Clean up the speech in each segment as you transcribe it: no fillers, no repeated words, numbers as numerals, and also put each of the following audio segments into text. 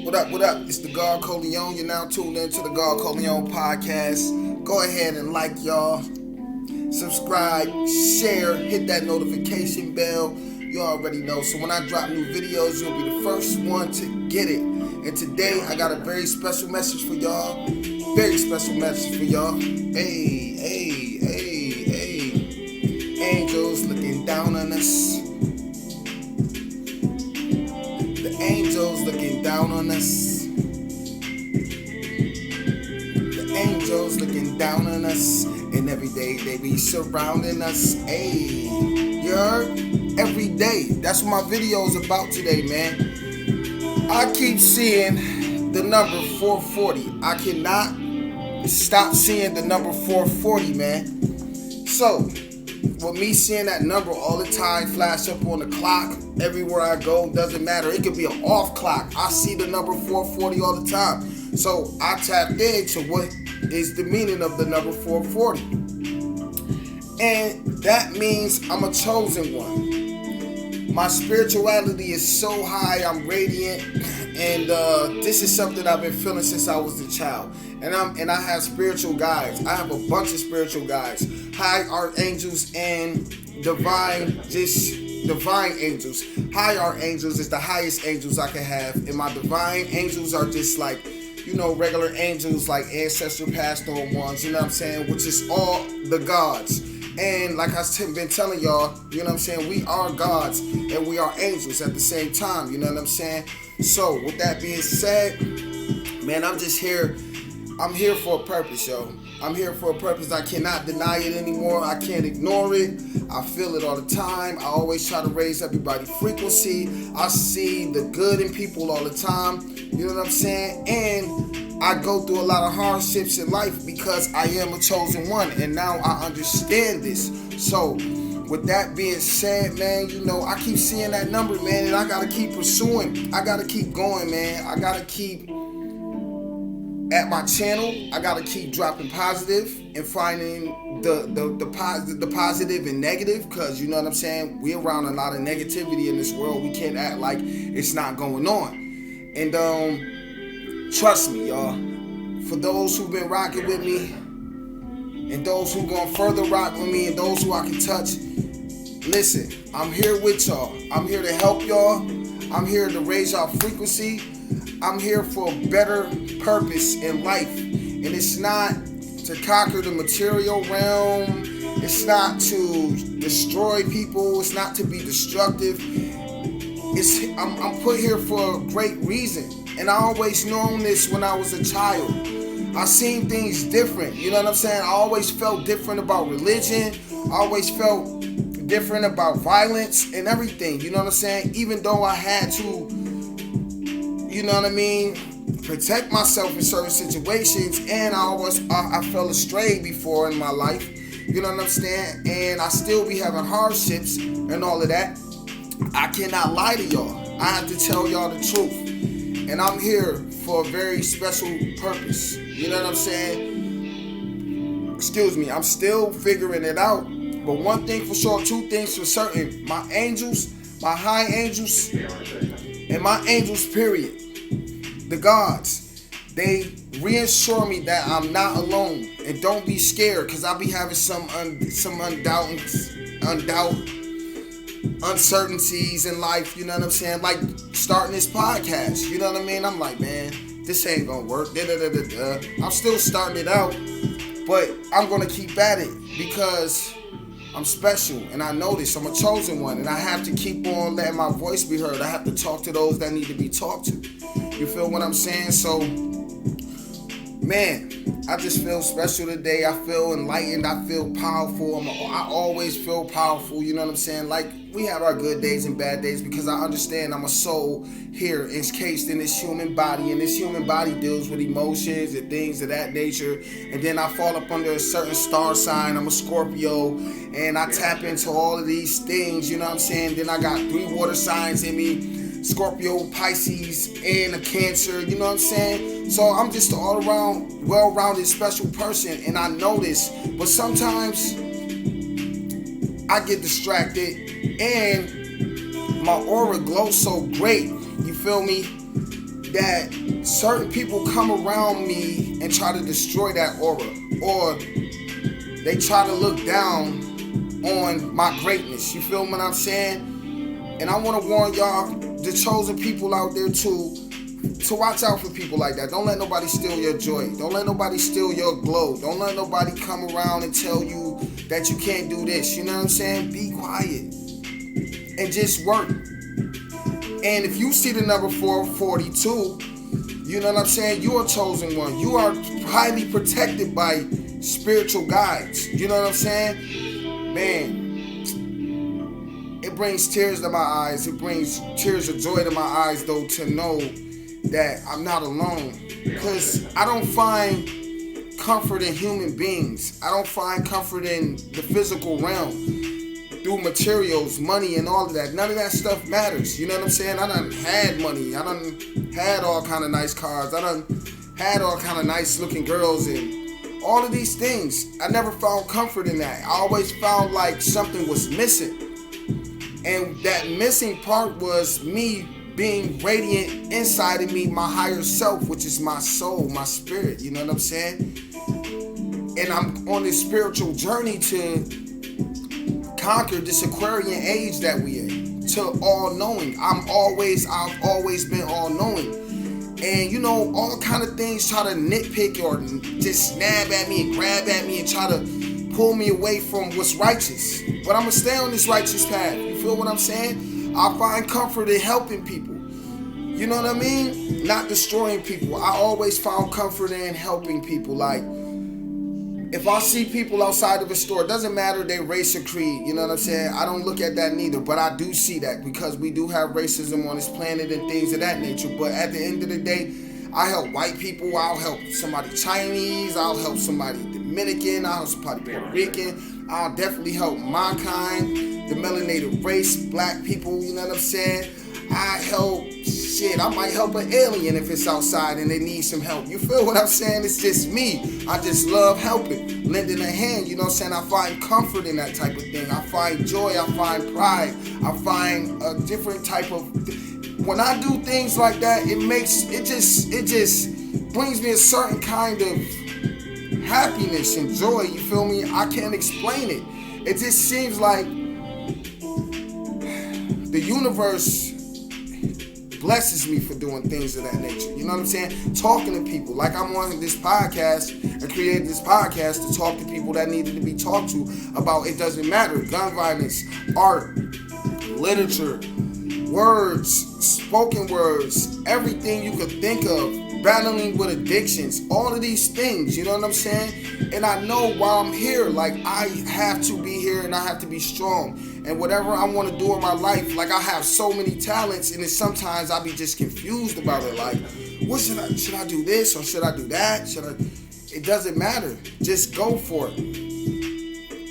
What up, what up? It's the God Coleon. You're now tuned into the God Coleon podcast. Go ahead and like y'all. Subscribe, share, hit that notification bell. You already know. So when I drop new videos, you'll be the first one to get it. And today I got a very special message for y'all. Very special message for y'all. Hey, hey, hey, hey. Angels looking down on us. The angels looking down on us. The angels looking down on us. And every day they be surrounding us. Hey, you heard? Every day. That's what my video is about today, man. I keep seeing the number 440. I cannot stop seeing the number 440, man. So, with me seeing that number all the time flash up on the clock, everywhere I go, doesn't matter. It could be an off clock. I see the number 440 all the time. So, I tapped into what is the meaning of the number 440. And that means I'm a chosen one. My spirituality is so high, I'm radiant, and this is something I've been feeling since I was a child. And I have spiritual guides. I have a bunch of spiritual guides, high archangels and divine angels. High archangels is the highest angels I can have, and my divine angels are just like, regular angels, like ancestral passed on ones. You know what I'm saying? Which is all the gods. And like I've been telling y'all, we are gods and we are angels at the same time, you know what I'm saying? So with that being said, man, I'm just here. I'm here for a purpose, yo. I'm here for a purpose. I cannot deny it anymore. I can't ignore it. I feel it all the time. I always try to raise everybody's frequency. I see the good in people all the time, you know what I'm saying? And I go through a lot of hardships in life because I am a chosen one, and now I understand this. So, with that being said, man, I keep seeing that number, man, and I gotta keep pursuing. I gotta keep going, man. I gotta keep at my channel. I gotta keep dropping positive and finding the positive and negative, because you know what I'm saying. We're around a lot of negativity in this world. We can't act like it's not going on, and trust me, y'all. For those who've been rocking with me, and those who gonna further rock with me, and those who I can touch, listen, I'm here with y'all. I'm here to help y'all. I'm here to raise y'all frequency. I'm here for a better purpose in life. And it's not to conquer the material realm. It's not to destroy people. It's not to be destructive. I'm put here for a great reason. And I always known this when I was a child. I seen things different, you know what I'm saying? I always felt different about religion. I always felt different about violence and everything, you know what I'm saying? Even though I had to, you know what I mean, protect myself in certain situations, and I fell astray before in my life, you know what I'm saying? And I still be having hardships and all of that. I cannot lie to y'all. I have to tell y'all the truth. And I'm here for a very special purpose. You know what I'm saying? Excuse me, I'm still figuring it out. But one thing for sure, two things for certain. My angels, my high angels, and my angels, period. The gods, they reassure me that I'm not alone. And don't be scared, because I be having some uncertainties in life, you know what I'm saying? Like starting this podcast, you know what I mean? I'm like, man, this ain't gonna work. I'm still starting it out, but I'm gonna keep at it because I'm special, and I know this. I'm a chosen one, and I have to keep on letting my voice be heard. I have to talk to those that need to be talked to. You feel what I'm saying? So, man, I just feel special today. I feel enlightened. I feel powerful. I always feel powerful. You know what I'm saying? Like, we have our good days and bad days, because I understand I'm a soul here encased in this human body, and this human body deals with emotions and things of that nature. And then I fall up under a certain star sign. I'm a Scorpio, and I tap into all of these things. You know what I'm saying? Then I got 3 water signs in me. Scorpio, Pisces, and a Cancer, you know what I'm saying? So I'm just an all-around, well-rounded, special person, and I know this. But sometimes I get distracted, and my aura glows so great, you feel me, that certain people come around me and try to destroy that aura, or they try to look down on my greatness. You feel what I'm saying? And I want to warn y'all, the chosen people out there too, to watch out for people like that. Don't let nobody steal your joy. Don't let nobody steal your glow. Don't let nobody come around and tell you that you can't do this. You know what I'm saying? Be quiet and just work. And if you see the number 442, you know what I'm saying? You're a chosen one. You are highly protected by spiritual guides. You know what I'm saying? Man, it brings tears to my eyes. It brings tears of joy to my eyes, though, to know that I'm not alone. Because I don't find comfort in human beings. I don't find comfort in the physical realm through materials, money, and all of that. None of that stuff matters. You know what I'm saying? I done had money. I done had all kind of nice cars. I done had all kind of nice looking girls and all of these things. I never found comfort in that. I always found like something was missing. And that missing part was me being radiant inside of me, my higher self, which is my soul, my spirit. You know what I'm saying? And I'm on this spiritual journey to conquer this Aquarian age that we in, to all knowing. I've always been all knowing. And you know, all kind of things try to nitpick or just snap at me and grab at me and try to pull me away from what's righteous. But I'm gonna stay on this righteous path. You feel what I'm saying? I find comfort in helping people. You know what I mean? Not destroying people. I always found comfort in helping people. Like, if I see people outside of a store, it doesn't matter their race or creed, you know what I'm saying? I don't look at that neither, but I do see that because we do have racism on this planet and things of that nature. But at the end of the day, I help white people, I'll help somebody Chinese, I'll help somebody Dominican, I'll help somebody Puerto Rican, I'll definitely help my kind, the melanated race, black people, you know what I'm saying? I might help an alien if it's outside and they need some help. You feel what I'm saying? It's just me. I just love helping, lending a hand, you know what I'm saying? I find comfort in that type of thing. I find joy, I find pride, I find a different type of... When I do things like that, it just brings me a certain kind of happiness and joy, you feel me? I can't explain it. It just seems like the universe blesses me for doing things of that nature. You know what I'm saying? Talking to people. Like I'm on this podcast and created this podcast to talk to people that needed to be talked to about it doesn't matter. Gun violence, art, literature, words, spoken words, everything you could think of, battling with addictions, all of these things, you know what I'm saying? And I know while I'm here, like I have to be here and I have to be strong. And whatever I want to do in my life, like I have so many talents and then sometimes I be just confused about it. Like, what should I do this or should I do that? It doesn't matter. Just go for it.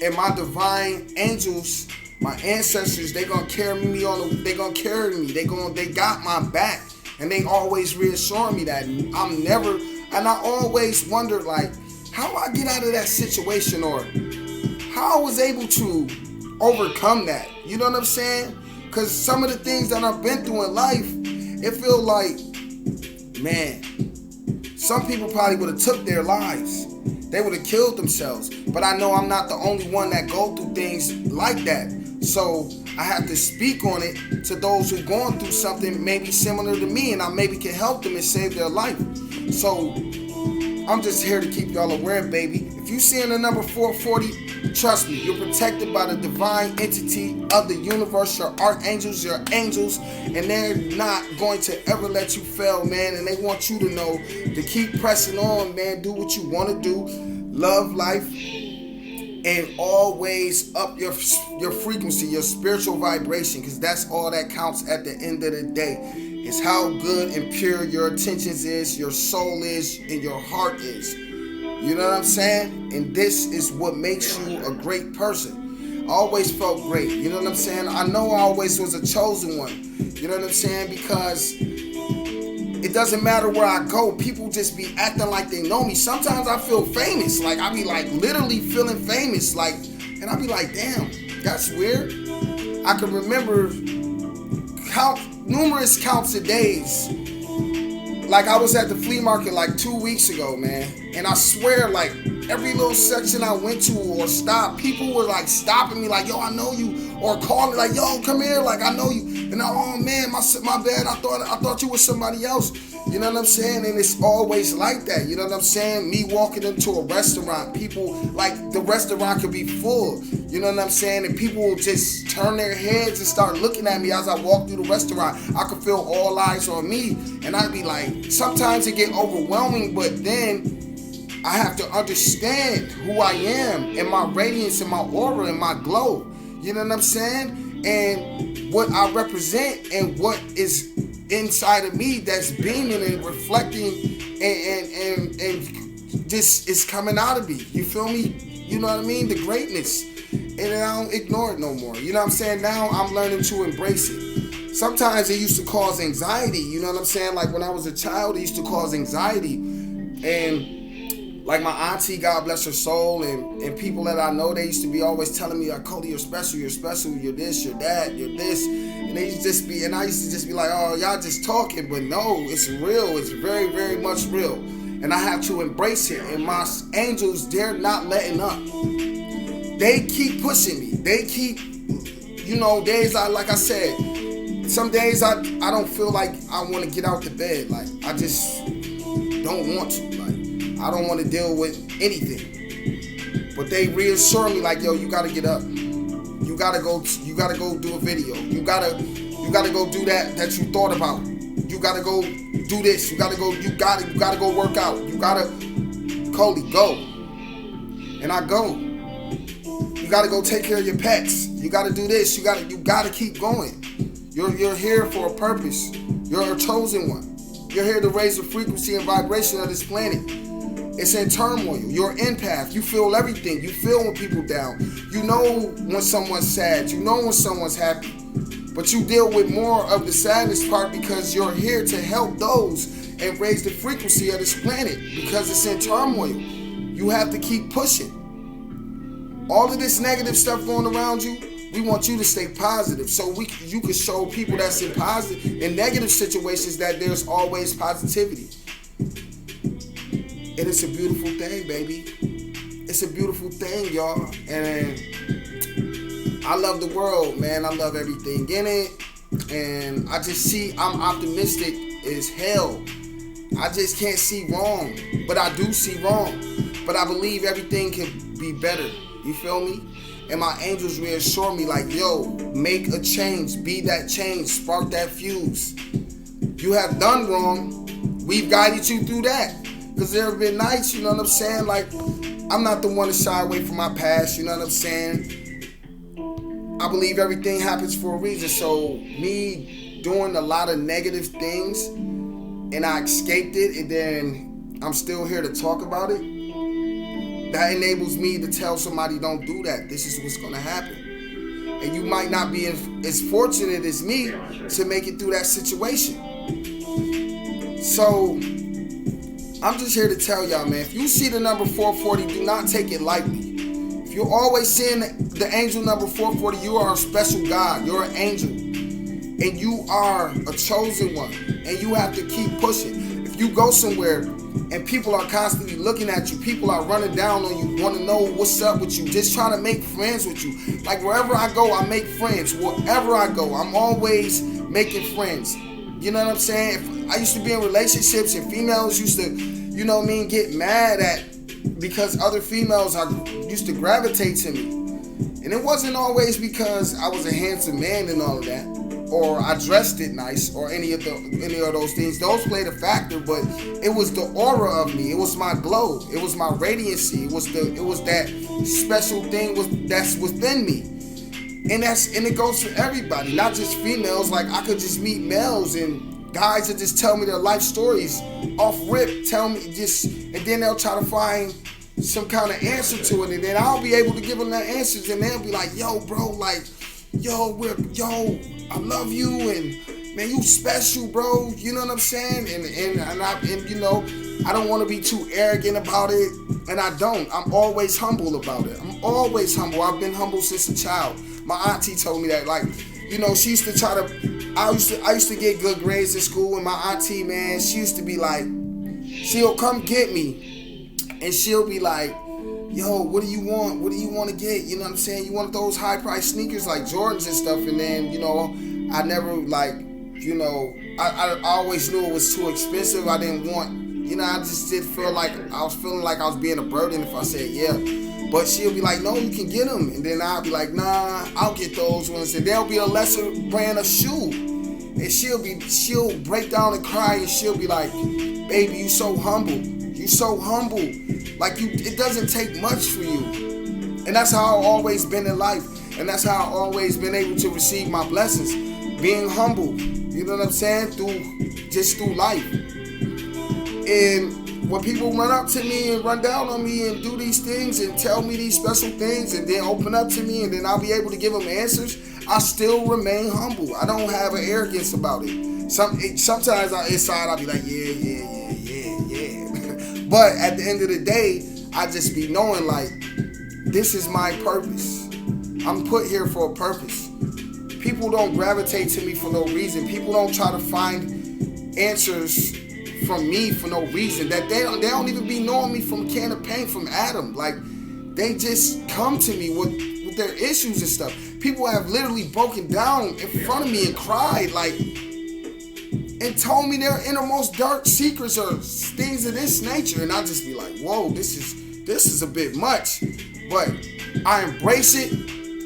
And my divine angels, my ancestors, they gonna carry me they got my back. And they always reassure me that and I always wonder like how I get out of that situation or how I was able to overcome that. You know what I'm saying? Because some of the things that I've been through in life, it feels like, man, some people probably would have took their lives. They would have killed themselves. But I know I'm not the only one that go through things like that. So I have to speak on it to those who've gone through something maybe similar to me, and I maybe can help them and save their life. So I'm just here to keep y'all aware, baby. If you seeing the number 440, trust me, you're protected by the divine entity of the universe, your archangels, your angels, and they're not going to ever let you fail, man. And they want you to know to keep pressing on, man. Do what you want to do. Love life. And always up your frequency, your spiritual vibration, because that's all that counts at the end of the day. It's how good and pure your intentions is, your soul is, and your heart is. You know what I'm saying? And this is what makes you a great person. I always felt great. You know what I'm saying? I know I always was a chosen one. You know what I'm saying? Because it doesn't matter where I go, people just be acting like they know me. Sometimes I feel famous. Like, I be like literally feeling famous. Like, and I be like, damn, that's weird. I can remember numerous counts of days like I was at the flea market like 2 weeks ago, man, and I swear, like every little section I went to or stopped, people were like stopping me, like, yo, I know you, or calling like, yo, come here, like I know you, and I, oh man, my bad, I thought you was somebody else. You know what I'm saying? And it's always like that. You know what I'm saying? Me walking into a restaurant, people, like, the restaurant could be full. You know what I'm saying? And people will just turn their heads and start looking at me as I walk through the restaurant. I could feel all eyes on me. And I'd be like, sometimes it get overwhelming, but then I have to understand who I am and my radiance and my aura and my glow. You know what I'm saying? And what I represent and what is inside of me that's beaming and reflecting and this is coming out of me. You feel me? You know what I mean? The greatness. And I don't ignore it no more. You know what I'm saying? Now I'm learning to embrace it. Sometimes it used to cause anxiety. You know what I'm saying? Like when I was a child, it used to cause anxiety. And like my auntie, God bless her soul, and people that I know, they used to be always telling me, like, Cody, you're special, you're this, you're that, you're this. And they used to just be, and I used to just be like, oh, y'all just talking. But no, it's real. It's very, very much real. And I have to embrace it. And my angels, they're not letting up. They keep pushing me. They keep, days like I said, some days I don't feel like I want to get out the bed. Like, I just don't want to. Like, I don't want to deal with anything. But they reassure me like, yo, you gotta get up. You gotta go do a video. You gotta go do that you thought about. You gotta go do this. You gotta go work out. Cody, go. And I go. You gotta go take care of your pets. You gotta do this. You gotta keep going. You're here for a purpose. You're a chosen one. You're here to raise the frequency and vibration of this planet. It's in turmoil. You're an empath. You feel everything. You feel when people down. You know when someone's sad. You know when someone's happy. But you deal with more of the sadness part because you're here to help those and raise the frequency of this planet because it's in turmoil. You have to keep pushing. All of this negative stuff going around you, we want you to stay positive so you can show people that's in negative situations that there's always positivity. And it's a beautiful thing, baby. It's a beautiful thing, y'all. And I love the world, man. I love everything in it. And I'm optimistic as hell. I just can't see wrong. But I do see wrong. But I believe everything can be better. You feel me? And my angels reassure me like, yo, make a change. Be that change. Spark that fuse. You have done wrong. We've guided you through that. Because there have been nights, you know what I'm saying? Like, I'm not the one to shy away from my past, you know what I'm saying? I believe everything happens for a reason. So me doing a lot of negative things and I escaped it and then I'm still here to talk about it, that enables me to tell somebody, don't do that. This is what's going to happen. And you might not be as fortunate as me to make it through that situation. So I'm just here to tell y'all, man, if you see the number 440, do not take it lightly. If you're always seeing the angel number 440, you are a special God. You're an angel. And you are a chosen one. And you have to keep pushing. If you go somewhere and people are constantly looking at you, people are running down on you, want to know what's up with you, just trying to make friends with you. Like wherever I go, I make friends. Wherever I go, I'm always making friends. You know what I'm saying? I used to be in relationships and females used to, you know what I mean, get mad at because other females used to gravitate to me. And it wasn't always because I was a handsome man and all of that, or I dressed it nice, or any of those things. Those played a factor, but it was the aura of me. It was my glow. It was my radiancy. It was that special thing that's within me. And it goes for everybody, not just females. Like I could just meet males and guys that just tell me their life stories off rip, tell me and then they'll try to find some kind of answer to it, and then I'll be able to give them that answers, and they'll be like, yo, bro, like, I love you, and man, you special, bro. You know what I'm saying? And you know, I don't want to be too arrogant about it, and I don't. I'm always humble about it. I'm always humble. I've been humble since a child. My auntie told me that, like, she used to try to. I used to get good grades in school, and my auntie, man, she used to be like, she'll come get me, and she'll be like, yo, what do you want? What do you want to get? You know what I'm saying? You want those high price sneakers like Jordans and stuff, and then I never like, I always knew it was too expensive. I didn't want, I just did feel like I was feeling like I was being a burden if I said yeah. But she'll be like, no, you can get them. And then I'll be like, nah, I'll get those ones. And there'll be a lesser brand of shoe. And she'll break down and cry, and she'll be like, baby, you so humble. You so humble. Like it doesn't take much for you. And that's how I've always been in life. And that's how I've always been able to receive my blessings. Being humble. You know what I'm saying? Through life. And when people run up to me and run down on me and do these things and tell me these special things and then open up to me and then I'll be able to give them answers, I still remain humble. I don't have an arrogance about it. Sometimes inside I'll be like, yeah. But at the end of the day, I just be knowing like, this is my purpose. I'm put here for a purpose. People don't gravitate to me for no reason. People don't try to find answers from me for no reason. That they don't even be knowing me from a can of paint from Adam. Like, they just come to me with their issues and stuff. People have literally broken down in front of me and cried, like, and told me their innermost dark secrets or things of this nature. And I just be like, whoa, this is a bit much. But I embrace it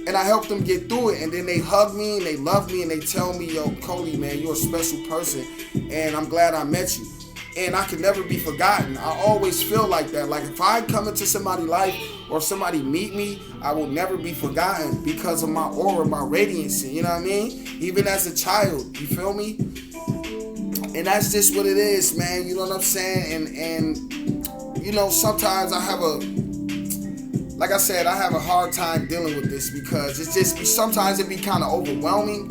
and I help them get through it. And then they hug me and they love me and they tell me, yo, Cody, man, you're a special person and I'm glad I met you. And I can never be forgotten. I always feel like that. Like if I come into somebody's life or if somebody meet me, I will never be forgotten because of my aura, my radiance. You know what I mean? Even as a child, you feel me? And that's just what it is, man. You know what I'm saying? And sometimes I have a hard time dealing with this because sometimes it be kind of overwhelming.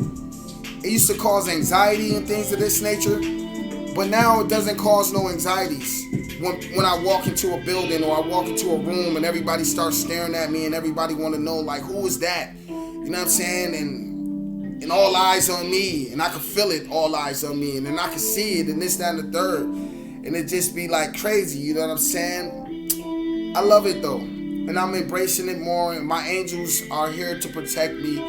It used to cause anxiety and things of this nature. But now it doesn't cause no anxieties when I walk into a building or I walk into a room and everybody starts staring at me and everybody want to know, like, who is that? You know what I'm saying? And all eyes on me, and I can feel it, all eyes on me, and then I can see it, and this, that, and the third. And it just be like crazy, you know what I'm saying? I love it though. And I'm embracing it more, and my angels are here to protect me.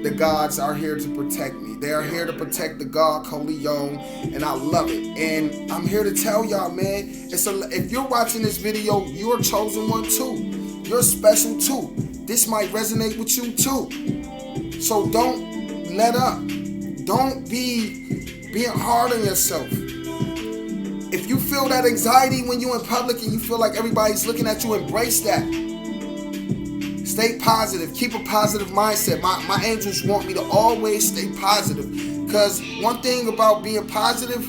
The gods are here to protect me. They are here to protect the God, Cody Young, and I love it. And I'm here to tell y'all, man, if you're watching this video, you're a chosen one too. You're special too. This might resonate with you too. So don't let up. Don't be being hard on yourself. If you feel that anxiety when you're in public and you feel like everybody's looking at you, embrace that. Stay positive. Keep a positive mindset. My angels want me to always stay positive. Because one thing about being positive,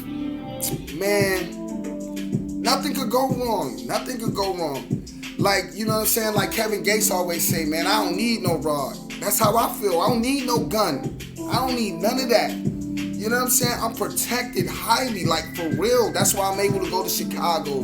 man, nothing could go wrong. Nothing could go wrong. Like, you know what I'm saying? Like Kevin Gates always say, man, I don't need no rod. That's how I feel. I don't need no gun. I don't need none of that. You know what I'm saying? I'm protected highly, like for real. That's why I'm able to go to Chicago,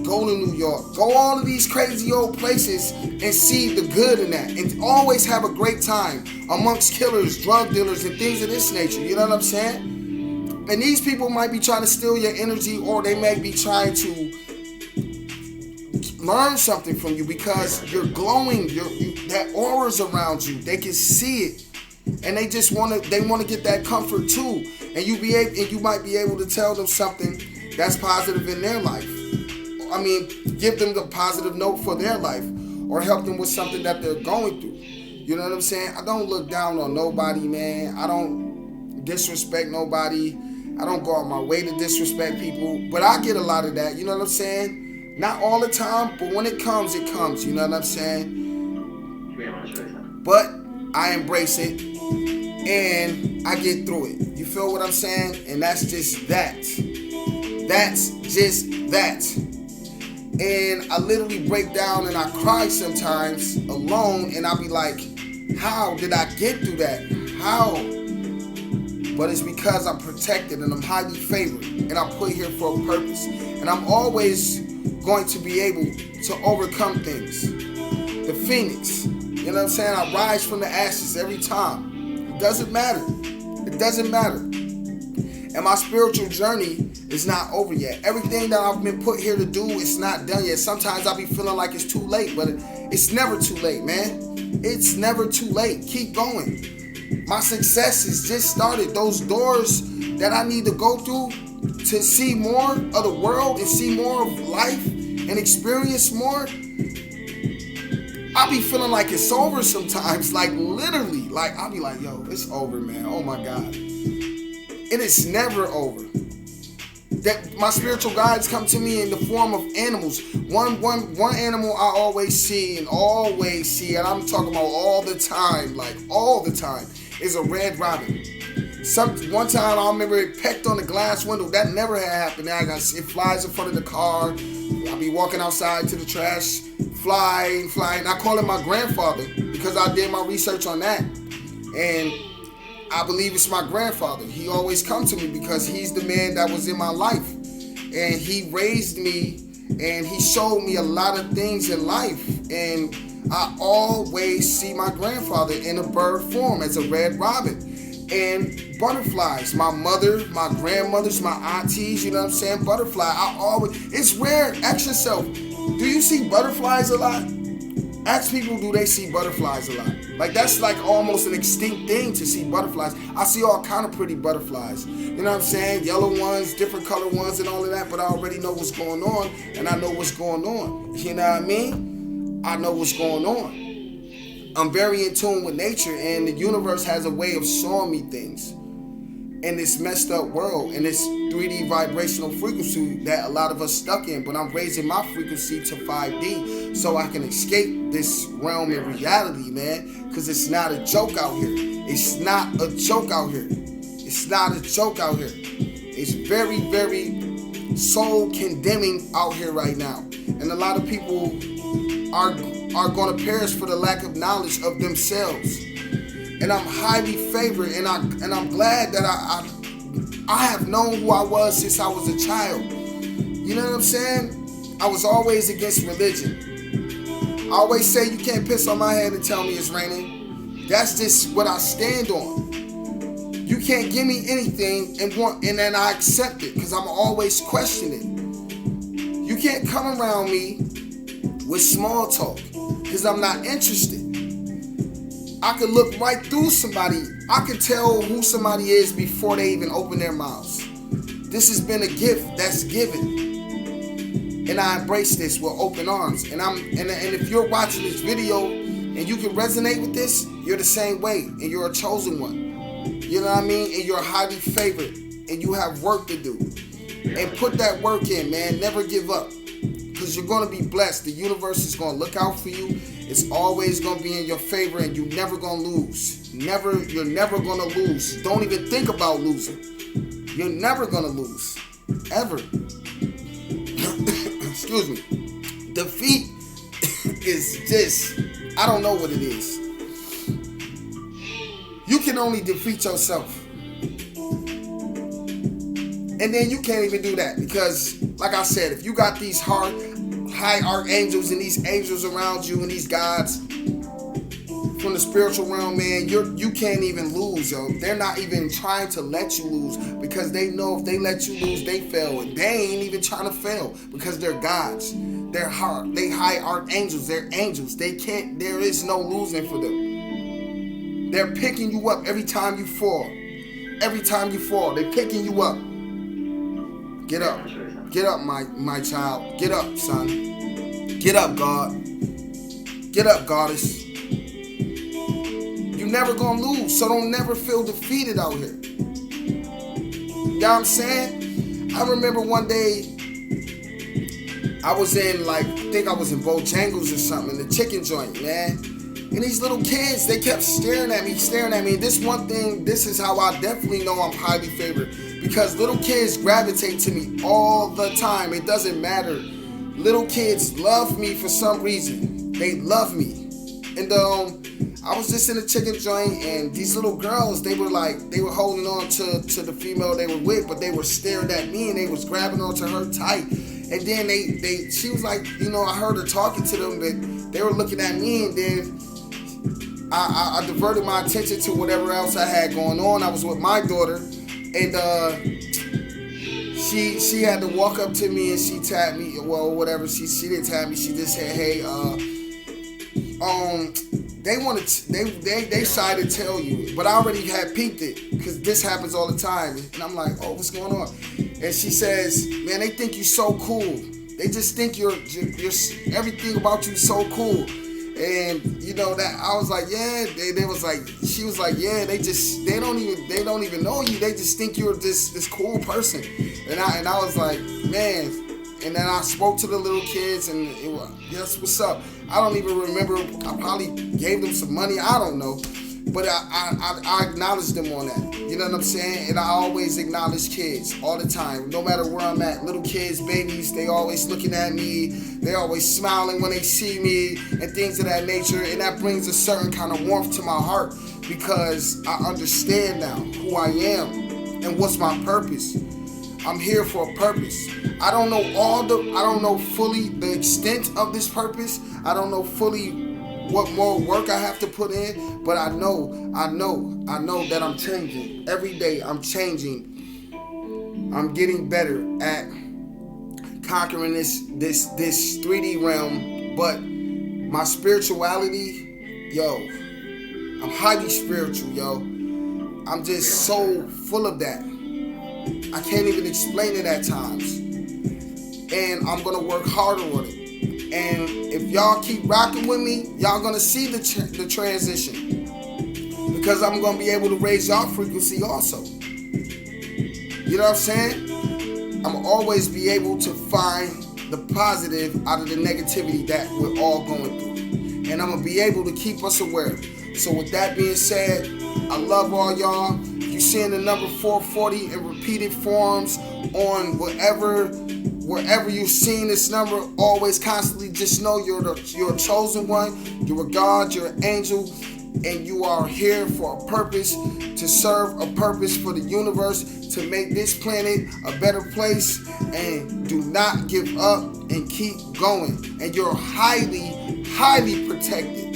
go to New York, go all of these crazy old places and see the good in that. And always have a great time amongst killers, drug dealers, and things of this nature. You know what I'm saying? And these people might be trying to steal your energy, or they may be trying to learn something from you because you're glowing. That aura's around you. They can see it. And they just want to get that comfort too. And you might be able to tell them something that's positive in their life. I mean, give them the positive note for their life, or help them with something that they're going through. You know what I'm saying? I don't look down on nobody, man. I don't disrespect nobody. I don't go out my way to disrespect people. But I get a lot of that. You know what I'm saying? Not all the time, but when it comes, it comes. You know what I'm saying? But I embrace it and I get through it. You feel what I'm saying? And that's just that. That's just that. And I literally break down and I cry sometimes alone, and I'll be like, how did I get through that? How? But it's because I'm protected and I'm highly favored and I'm put here for a purpose. And I'm always going to be able to overcome things. The phoenix. You know what I'm saying? I rise from the ashes every time. Doesn't matter. It doesn't matter. And my spiritual journey is not over yet. Everything that I've been put here to do is not done yet. Sometimes I'll be feeling like it's too late, but it's never too late, man. It's never too late. Keep going. My success has just started. Those doors that I need to go through to see more of the world and see more of life and experience more, I'll be feeling like it's over sometimes. Like literally, like I'll be like, yo, it's over, man. Oh my God. It is never over. That my spiritual guides come to me in the form of animals. One animal I always see, and I'm talking about all the time, like all the time, is a red robin. One time I remember it pecked on the glass window. That never had happened. It flies in front of the car. I'll be walking outside to the trash, flying. I call it my grandfather because I did my research on that. And I believe it's my grandfather. He always comes to me because he's the man that was in my life. And he raised me and he showed me a lot of things in life. And I always see my grandfather in a bird form as a red robin. And butterflies. My mother, my grandmothers, my aunties, you know what I'm saying? Butterfly. It's rare. Ask yourself, do you see butterflies a lot? Ask people, do they see butterflies a lot? Like that's like almost an extinct thing to see butterflies. I see all kind of pretty butterflies. You know what I'm saying? Yellow ones, different color ones and all of that, but I already know what's going on and I know what's going on. You know what I mean? I know what's going on. I'm very in tune with nature and the universe has a way of showing me things in this messed up world, in this 3D vibrational frequency that a lot of us stuck in. But I'm raising my frequency to 5D so I can escape this realm in reality, man. Because it's not a joke out here. It's not a joke out here. It's not a joke out here. It's very, very soul condemning out here right now. And a lot of people are going to perish for the lack of knowledge of themselves. And I'm highly favored, and I'm glad that I have known who I was since I was a child. You know what I'm saying? I was always against religion. I always say you can't piss on my head and tell me it's raining. That's just what I stand on. You can't give me anything and then I accept it because I'm always questioning. You can't come around me with small talk because I'm not interested. I could look right through somebody. I could tell who somebody is before they even open their mouths. This has been a gift that's given. And I embrace this with open arms. And if you're watching this video and you can resonate with this, you're the same way. And you're a chosen one. You know what I mean? And you're highly favored. And you have work to do. And put that work in, man. Never give up. Because you're going to be blessed. The universe is going to look out for you. It's always going to be in your favor and you're never going to lose. You're never going to lose. Don't even think about losing. You're never going to lose. Ever. Excuse me. Defeat is just, I don't know what it is. You can only defeat yourself. And then you can't even do that because, like I said, if you got these high archangels and these angels around you and these gods from the spiritual realm, man, you can't even lose, yo. They're not even trying to let you lose because they know if they let you lose, they fail. And they ain't even trying to fail because they're gods. They're high archangels. They're angels. There is no losing for them. They're picking you up every time you fall. Every time you fall, they're picking you up. Get up. Get up, my child. Get up, son. Get up, God. Get up, goddess. You're never gonna lose, so don't never feel defeated out here. You know what I'm saying? I remember one day I was in I think I was in Bojangles or something, in the chicken joint, man. And these little kids, they kept staring at me. And this is how I definitely know I'm highly favored. Because little kids gravitate to me all the time. It doesn't matter. Little kids love me for some reason. They love me. And I was just in a chicken joint and these little girls, they were holding on to the female they were with, but they were staring at me and they was grabbing onto her tight. And then she was like, I heard her talking to them, but they were looking at me and then I diverted my attention to whatever else I had going on. I was with my daughter, and she had to walk up to me and she tapped me. Well, whatever. She didn't tap me. She just said, "Hey, they shy to tell you," but I already had peeped it because this happens all the time. And I'm like, "Oh, what's going on?" And she says, "Man, they think you so cool. They just think you're everything about you so cool." And you know that I was like, yeah. They was like, she was like, yeah. They don't even know you. They just think you're this cool person. And I was like, man. And then I spoke to the little kids, and it was, yes, what's up? I don't even remember. I probably gave them some money. I don't know. But I acknowledged them on that. You know what I'm saying? And I always acknowledge kids all the time, no matter where I'm at. Little kids, babies, they always looking at me. They always smiling when they see me and things of that nature. And that brings a certain kind of warmth to my heart because I understand now who I am and what's my purpose. I'm here for a purpose. I don't know fully the extent of this purpose. I don't know fully what more work I have to put in, but I know that I'm changing. Every day I'm changing. I'm getting better at conquering this 3D realm, but my spirituality, yo, I'm highly spiritual, yo. I'm just so full of that. I can't even explain it at times. And I'm gonna work harder on it. And if y'all keep rocking with me, y'all gonna see the transition. Because I'm gonna be able to raise y'all frequency also. You know what I'm saying? I'm gonna always be able to find the positive out of the negativity that we're all going through. And I'm gonna be able to keep us aware. So with that being said, I love all y'all. If you're seeing the number 440 in repeated forms on wherever you're seeing this number, always constantly just know you're a chosen one, you're a God, you're an angel, and you are here for a purpose, to serve a purpose for the universe, to make this planet a better place, and do not give up and keep going. And you're highly, highly protected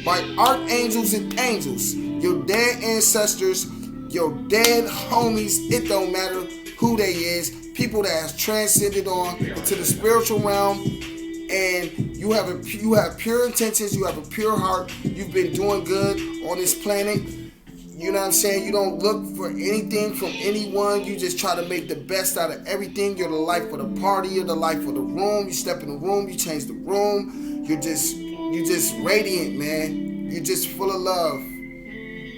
by archangels and angels, your dead ancestors, your dead homies. It don't matter who they is, people that has transcended on into the spiritual realm, and you have pure intentions, you have a pure heart, you've been doing good on this planet. You know what I'm saying? You don't look for anything from anyone. You just try to make the best out of everything. You're the life of the party, you're the life of the room. You step in the room, you change the room. You're just radiant, man. You're just full of love.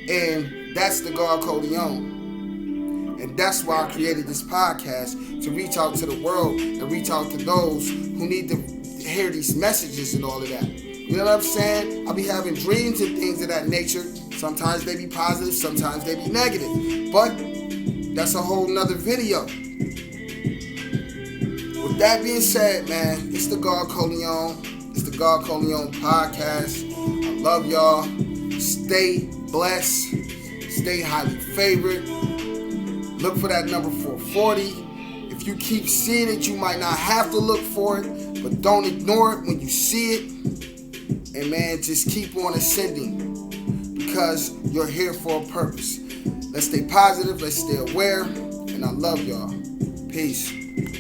And that's the God Corleone. And that's why I created this podcast, to reach out to the world and reach out to those who need to hear these messages and all of that. You know what I'm saying? I'll be having dreams and things of that nature. Sometimes they be positive, sometimes they be negative. But that's a whole nother video. With that being said, man, it's the God Corleone. It's the God Corleone podcast. I love y'all. Stay blessed. Stay highly favored. Look for that number 440. If you keep seeing it, you might not have to look for it, but don't ignore it when you see it. And man, just keep on ascending, because you're here for a purpose. Let's stay positive. Let's stay aware. And I love y'all. Peace.